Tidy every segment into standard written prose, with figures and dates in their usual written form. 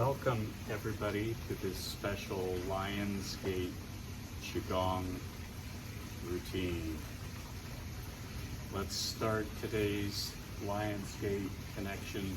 Welcome everybody to this special Lionsgate Qigong routine. Let's start today's Lionsgate connection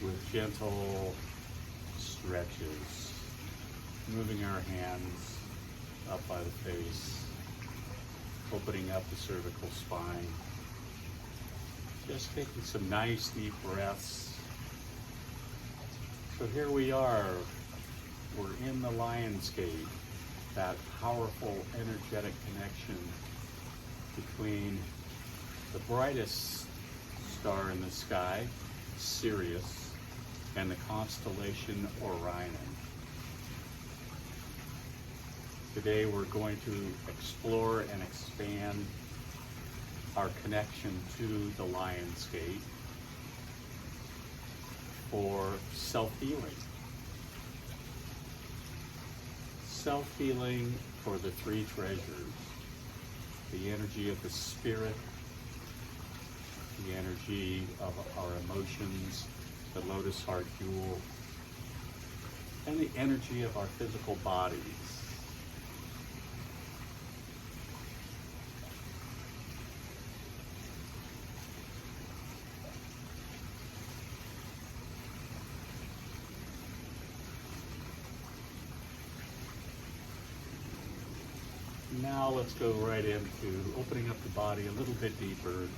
with gentle stretches, moving our hands up by the face, opening up the cervical spine, just taking some nice deep breaths. So here we are, we're in the Lionsgate, that powerful energetic connection between the brightest star in the sky, Sirius, and the constellation Orion. Today we're going to explore and expand our connection to the Lionsgate for self-healing. Self-healing for the three treasures: the energy of the spirit, the energy of our emotions, the Lotus heart jewel, and the energy of our physical bodies. Now let's go right into opening up the body a little bit deeper.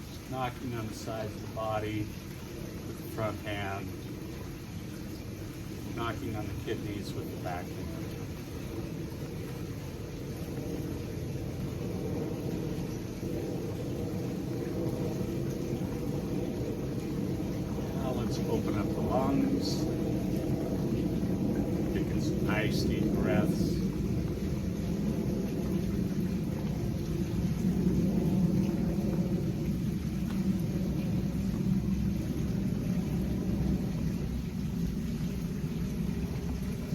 Just knocking on the sides of the body with the front hand, knocking on the kidneys with the back hand. Open up the lungs, taking some nice deep breaths.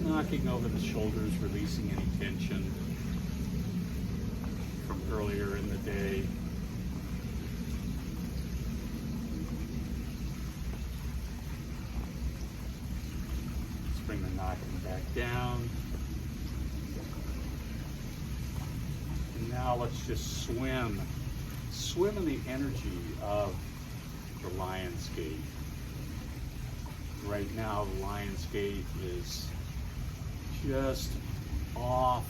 Knocking over the shoulders, releasing any tension from earlier in the day. Bring the knocking back down. And now let's just swim in the energy of the Lionsgate. Right now the Lionsgate is just off,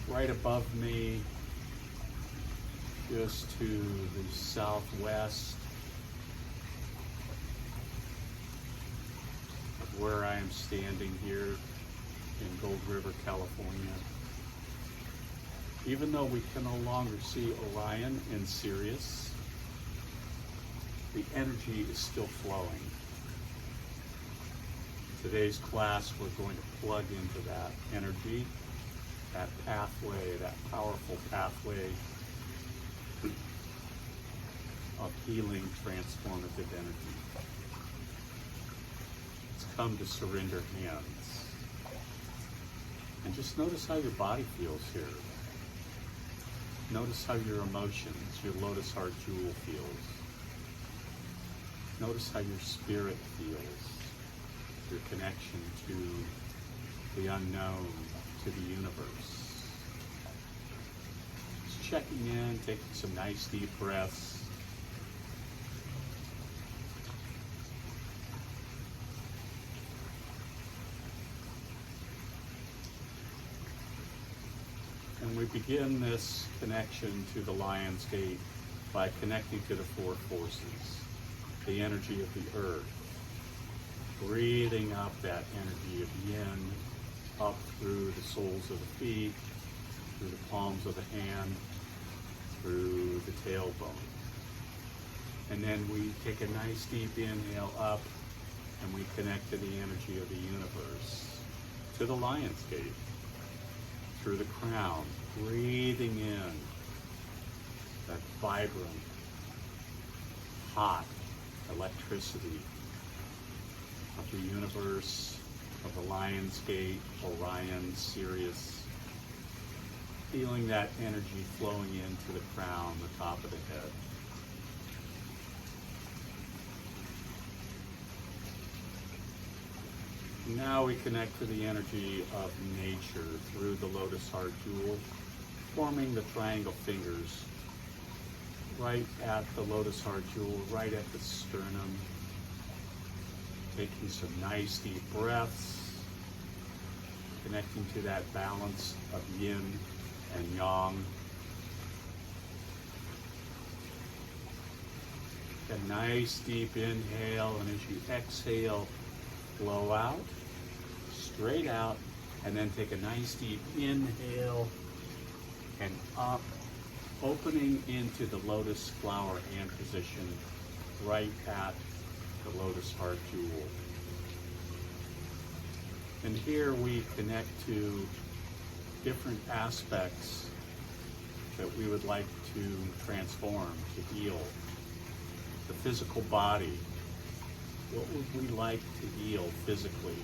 right above me, just to the southwest where I am standing here in Gold River, California. Even though we can no longer see Orion and Sirius, the energy is still flowing. Today's class, we're going to plug into that energy, that pathway, that powerful pathway of healing, transformative energy. Come to surrender hands. And just notice how your body feels here. Notice how your emotions, your Lotus heart jewel feels. Notice how your spirit feels. Your connection to the unknown, to the universe. Just checking in, taking some nice deep breaths. And we begin this connection to the Lionsgate by connecting to the four forces, the energy of the earth, breathing up that energy of yin up through the soles of the feet, through the palms of the hand, through the tailbone. And then we take a nice deep inhale up and we connect to the energy of the universe, to the Lionsgate, through the crown, breathing in that vibrant, hot electricity of the universe, of the Lionsgate, Orion, Sirius, feeling that energy flowing into the crown, the top of the head. Now we connect to the energy of nature through the Lotus Heart Jewel, forming the triangle fingers right at the Lotus Heart Jewel, right at the sternum. Taking some nice deep breaths, connecting to that balance of yin and yang. A nice deep inhale, and as you exhale, blow out, straight out, and then take a nice deep inhale and up, opening into the lotus flower hand position right at the Lotus Heart Jewel. And here we connect to different aspects that we would like to transform, to heal. The physical body. What would we like to heal physically?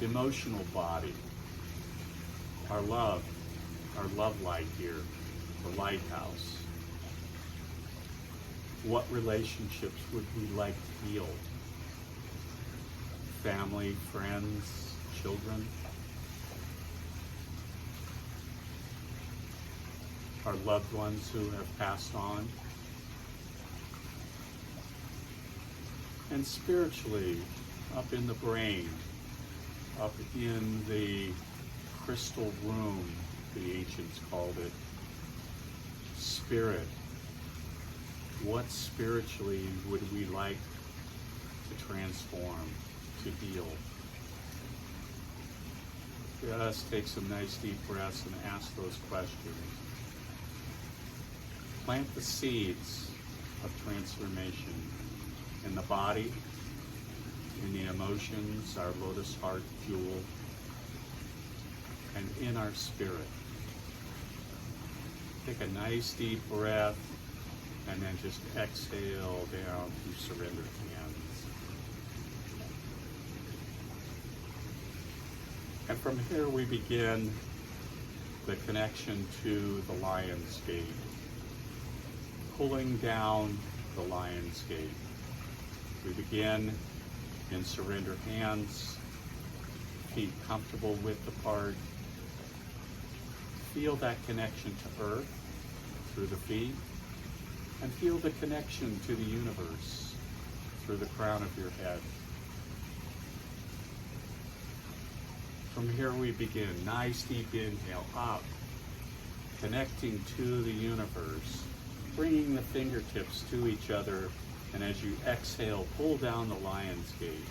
The emotional body. Our love light here, the lighthouse. What relationships would we like to heal? Family, friends, children. Our loved ones who have passed on. And spiritually, up in the brain, up in the crystal room, the ancients called it, spirit. What spiritually would we like to transform, to heal? Just take some nice deep breaths and ask those questions. Plant the seeds of transformation in the body, in the emotions, our Lotus Heart Jewel, and in our spirit. Take a nice deep breath and then just exhale down through surrendered hands. And from here we begin the connection to the Lion's Gate, pulling down the Lion's Gate. We begin in surrendered hands, feet comfortable width apart. Feel that connection to earth through the feet, and feel the connection to the universe through the crown of your head. From here we begin. Nice deep inhale up, connecting to the universe, bringing the fingertips to each other, and as you exhale, pull down the Lion's Gate.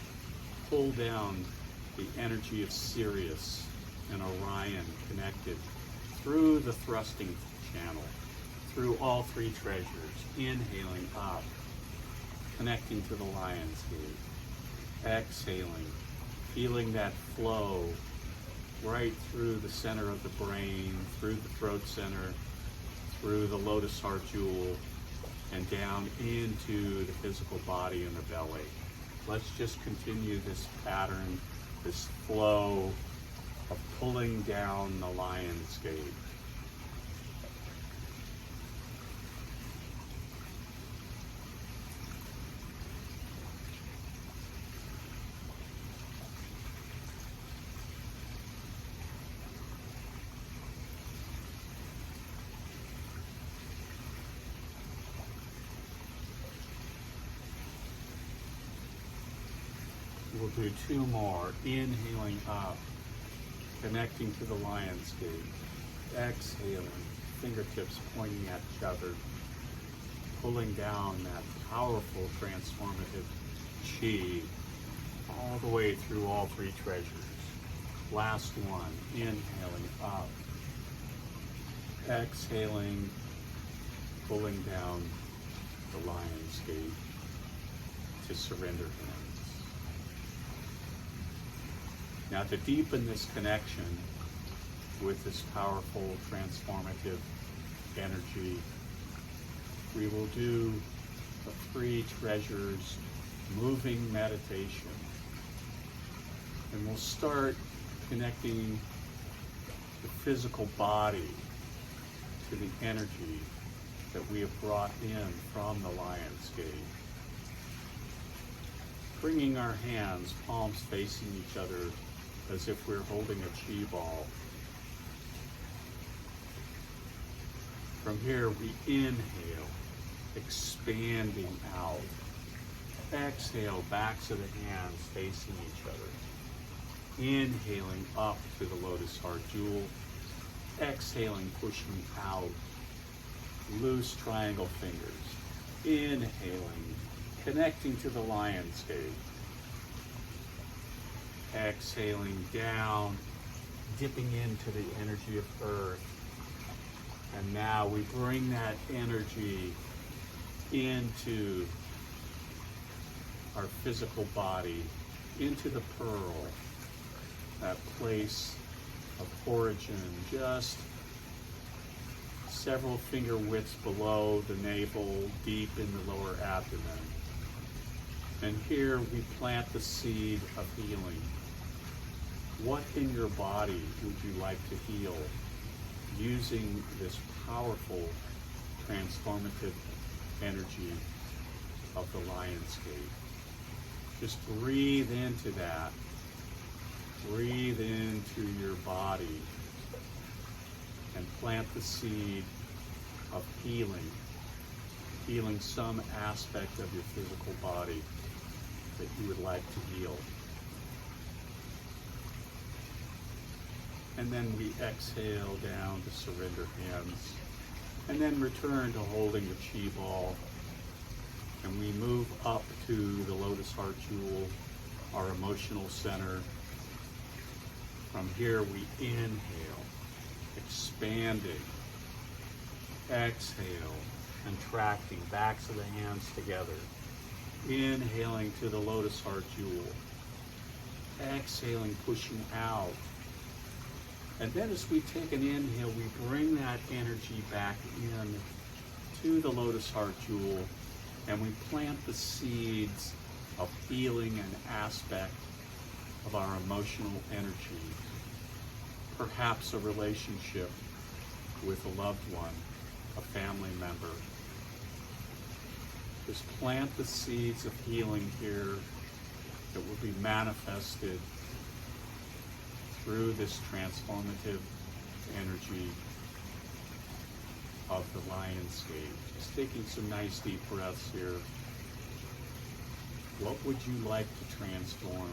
Pull down the energy of Sirius and Orion connected through the thrusting channel, through all three treasures, inhaling up, connecting to the Lion's Gate, exhaling, feeling that flow right through the center of the brain, through the throat center, through the Lotus Heart Jewel, and down into the physical body and the belly. Let's just continue this pattern, this flow of pulling down the Lion's Gate. We'll do two more. Inhaling up, connecting to the Lion's Gate. Exhaling, fingertips pointing at each other, pulling down that powerful transformative chi all the way through all three treasures. Last one. Inhaling up, exhaling, pulling down the Lion's Gate to surrender hands. Now, to deepen this connection with this powerful transformative energy, we will do the three treasures moving meditation. And we'll start connecting the physical body to the energy that we have brought in from the Lionsgate. Bringing our hands, palms facing each other, as if we're holding a chi ball. From here, we inhale, expanding out. Exhale, backs of the hands facing each other. Inhaling up to the Lotus Heart Jewel. Exhaling, pushing out. Loose triangle fingers. Inhaling, connecting to the Lionsgate. Exhaling down, dipping into the energy of Earth. And now we bring that energy into our physical body, into the pearl, that place of origin, just several finger widths below the navel, deep in the lower abdomen. And here we plant the seed of healing. What in your body would you like to heal using this powerful transformative energy of the Lionsgate? Just breathe into that. Breathe into your body and plant the seed of healing, healing some aspect of your physical body that you would like to heal. And then we exhale down to surrender hands, and then return to holding the chi ball. And we move up to the Lotus Heart Jewel, our emotional center. From here we inhale, expanding. Exhale, contracting, backs of the hands together. Inhaling to the Lotus Heart Jewel. Exhaling, pushing out. And then as we take an inhale, we bring that energy back in to the Lotus Heart Jewel, and we plant the seeds of healing and aspect of our emotional energy. Perhaps a relationship with a loved one, a family member. Just plant the seeds of healing here that will be manifested through this transformative energy of the Lionsgate. Just taking some nice deep breaths here. What would you like to transform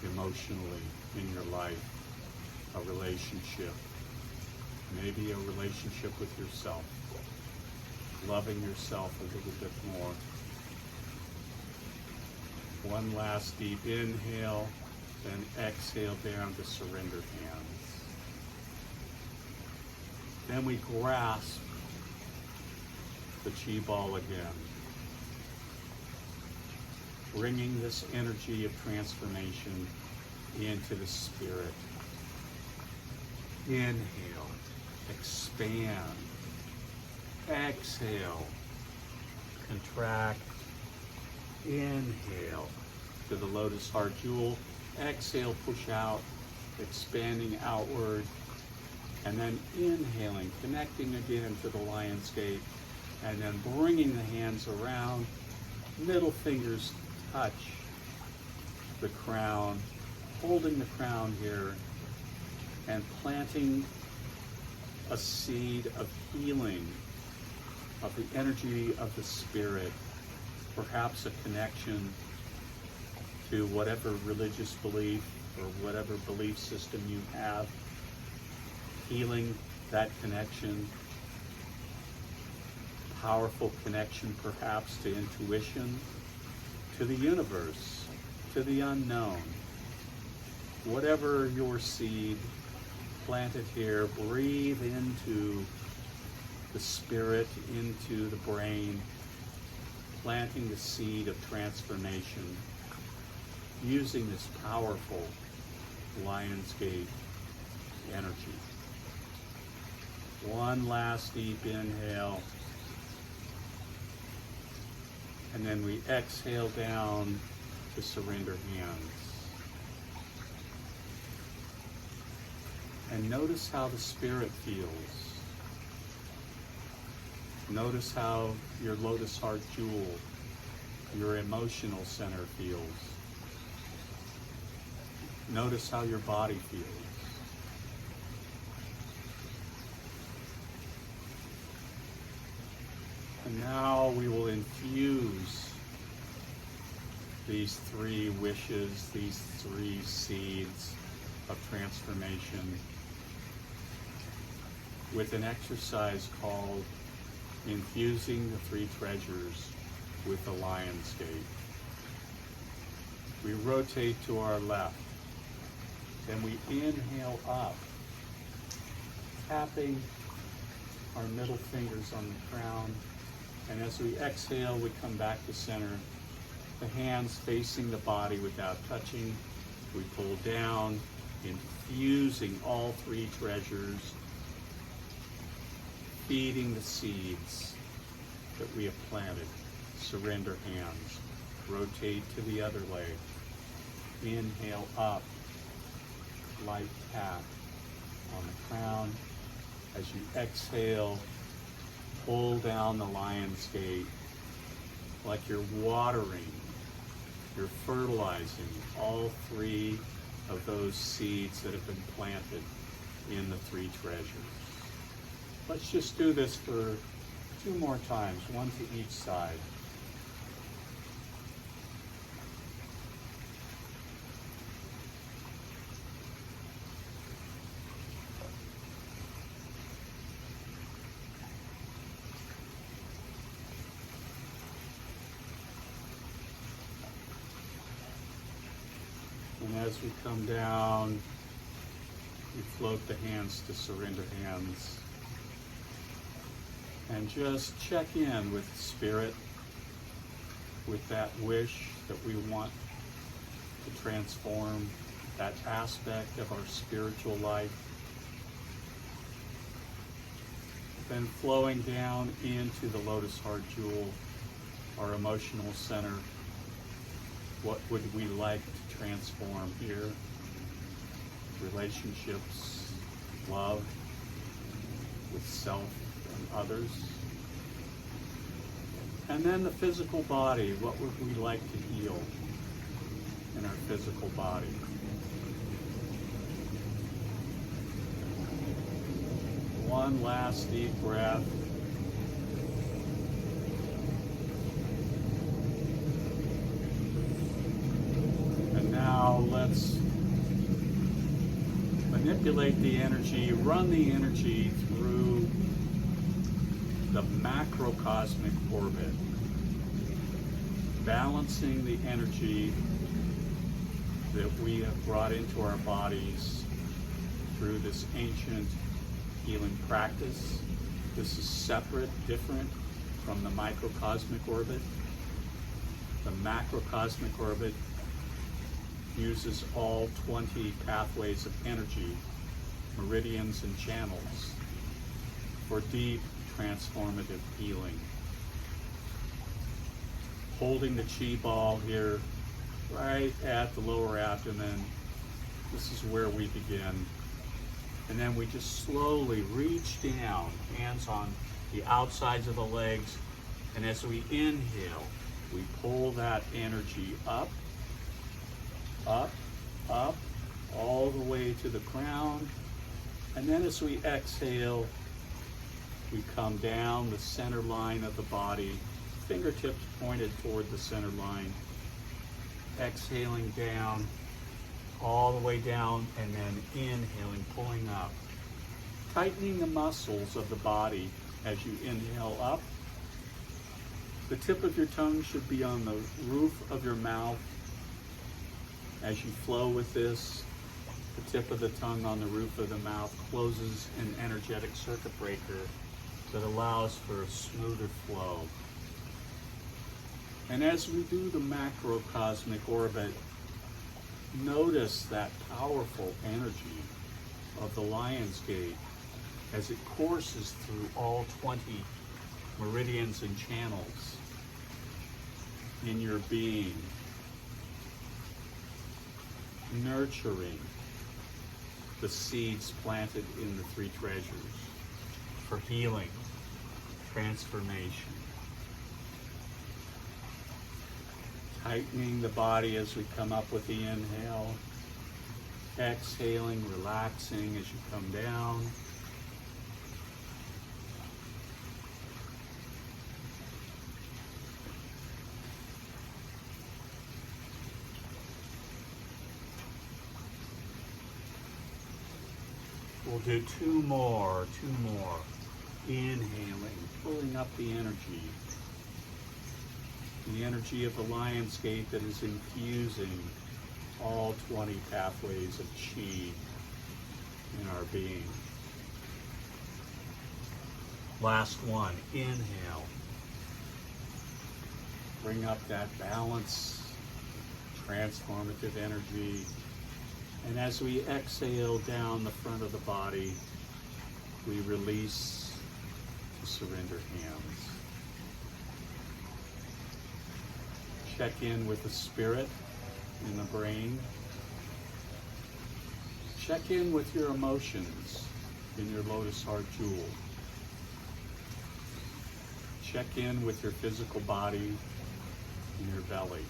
emotionally in your life? A relationship, maybe a relationship with yourself, loving yourself a little bit more. One last deep inhale, then exhale down to surrender hands. Then we grasp the chi ball again, bringing this energy of transformation into the spirit. Inhale, expand. Exhale, contract. Inhale to the Lotus Heart Jewel. Exhale, push out, expanding outward. And then inhaling, connecting again to the Lionsgate. And then bringing the hands around. Middle fingers touch the crown. Holding the crown here. And planting a seed of healing, of the energy of the spirit, perhaps a connection to whatever religious belief or whatever belief system you have, healing that connection, powerful connection perhaps to intuition, to the universe, to the unknown. Whatever your seed, plant it here, breathe into the spirit, into the brain, planting the seed of transformation, using this powerful Lionsgate energy. One last deep inhale, and then we exhale down to surrender hands. And notice how the spirit feels. Notice how your lotus heart jewel, your emotional center feels. Notice how your body feels. And now we will infuse these three wishes, these three seeds of transformation with an exercise called infusing the three treasures with the lion's gate. We rotate to our left, then we inhale up, tapping our middle fingers on the crown, and as we exhale, we come back to center, the hands facing the body without touching. We pull down, infusing all three treasures, feeding the seeds that we have planted. Surrender hands. Rotate to the other leg. Inhale up. Light tap on the crown. As you exhale, pull down the lion's gate like you're watering, you're fertilizing all three of those seeds that have been planted in the three treasures. Let's just do this for 2 more times, one to each side. And as we come down, we float the hands to surrender hands. And just check in with spirit, with that wish that we want to transform, that aspect of our spiritual life. Then flowing down into the lotus heart jewel, our emotional center. What would we like to transform here? Relationships, love with self and others. And then the physical body, what would we like to heal in our physical body? One last deep breath. And now let's manipulate the energy, run the energy through the macrocosmic orbit, balancing the energy that we have brought into our bodies through this ancient healing practice. This is separate, different from the microcosmic orbit. The macrocosmic orbit uses all 20 pathways of energy, meridians and channels, for deep transformative healing. Holding the chi ball here right at the lower abdomen, this is where we begin. And then we just slowly reach down, hands on the outsides of the legs, and as we inhale, we pull that energy up, up, up, all the way to the crown. And then as we exhale, we come down the center line of the body, fingertips pointed toward the center line. Exhaling down, all the way down, and then inhaling, pulling up. Tightening the muscles of the body as you inhale up. The tip of your tongue should be on the roof of your mouth. As you flow with this, the tip of the tongue on the roof of the mouth closes an energetic circuit breaker that allows for a smoother flow. And as we do the macrocosmic orbit, notice that powerful energy of the lion's gate as it courses through all 20 meridians and channels in your being, nurturing, the seeds planted in the three treasures for healing, transformation. Tightening the body as we come up with the inhale. Exhaling, relaxing as you come down. We'll do two more. Inhaling, pulling up the energy of the lion's gate that is infusing all 20 pathways of chi in our being. Last one, inhale. Bring up that balance, transformative energy. And as we exhale down the front of the body, we release to surrender hands. Check in with the spirit in the brain. Check in with your emotions in your Lotus Heart Jewel. Check in with your physical body in your belly.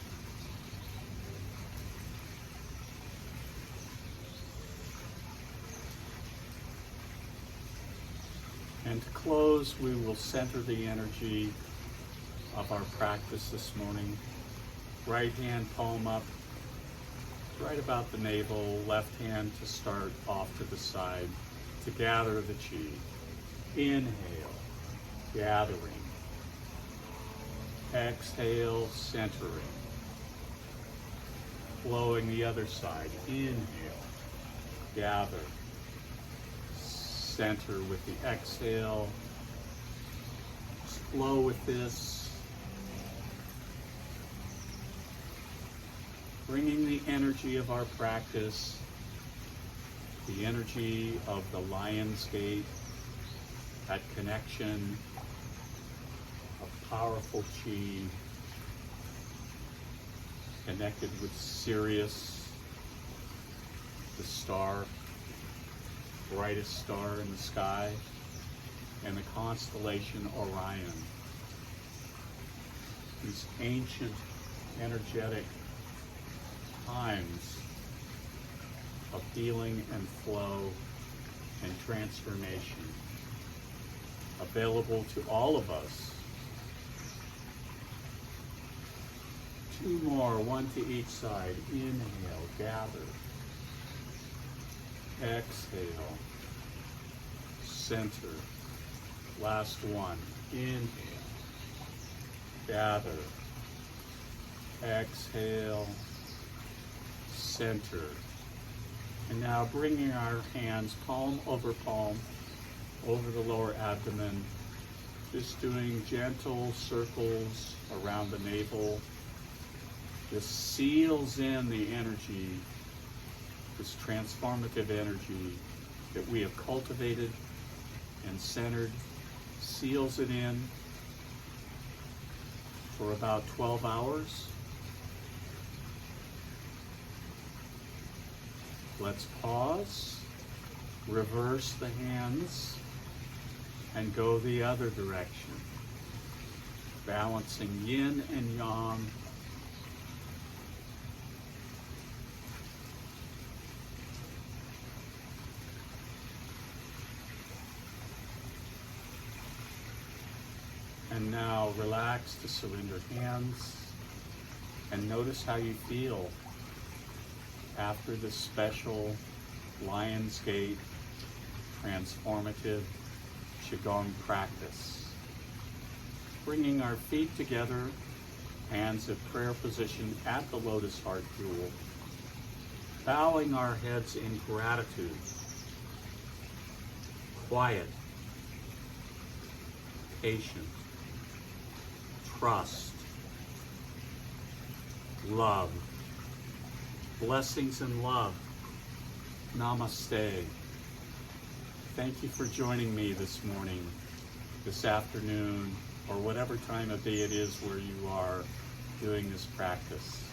And to close, we will center the energy of our practice this morning. Right hand palm up, right about the navel, left hand to start off to the side to gather the chi. Inhale, gathering. Exhale, centering. Flowing the other side. Inhale, gather. Center with the exhale. Just flow with this. Bringing the energy of our practice, the energy of the lion's gate, that connection of powerful chi, connected with Sirius, the star, brightest star in the sky, and the constellation Orion. These ancient, energetic times of healing and flow and transformation, available to all of us. Two more, one to each side. Inhale, gather. Exhale, center. Last one. Inhale, gather. Exhale, center. And now bringing our hands palm over the lower abdomen, just doing gentle circles around the navel. This seals in the energy, this transformative energy that we have cultivated and centered, seals it in for about 12 hours. Let's pause, reverse the hands, and go the other direction, balancing yin and yang. And now relax to surrender hands and notice how you feel after this special Lion's Gate transformative Qigong practice. Bringing our feet together, hands at prayer position at the Lotus Heart Jewel, bowing our heads in gratitude, quiet, patient, trust, love, blessings and love. Namaste. Thank you for joining me this morning, this afternoon, or whatever time of day it is where you are doing this practice.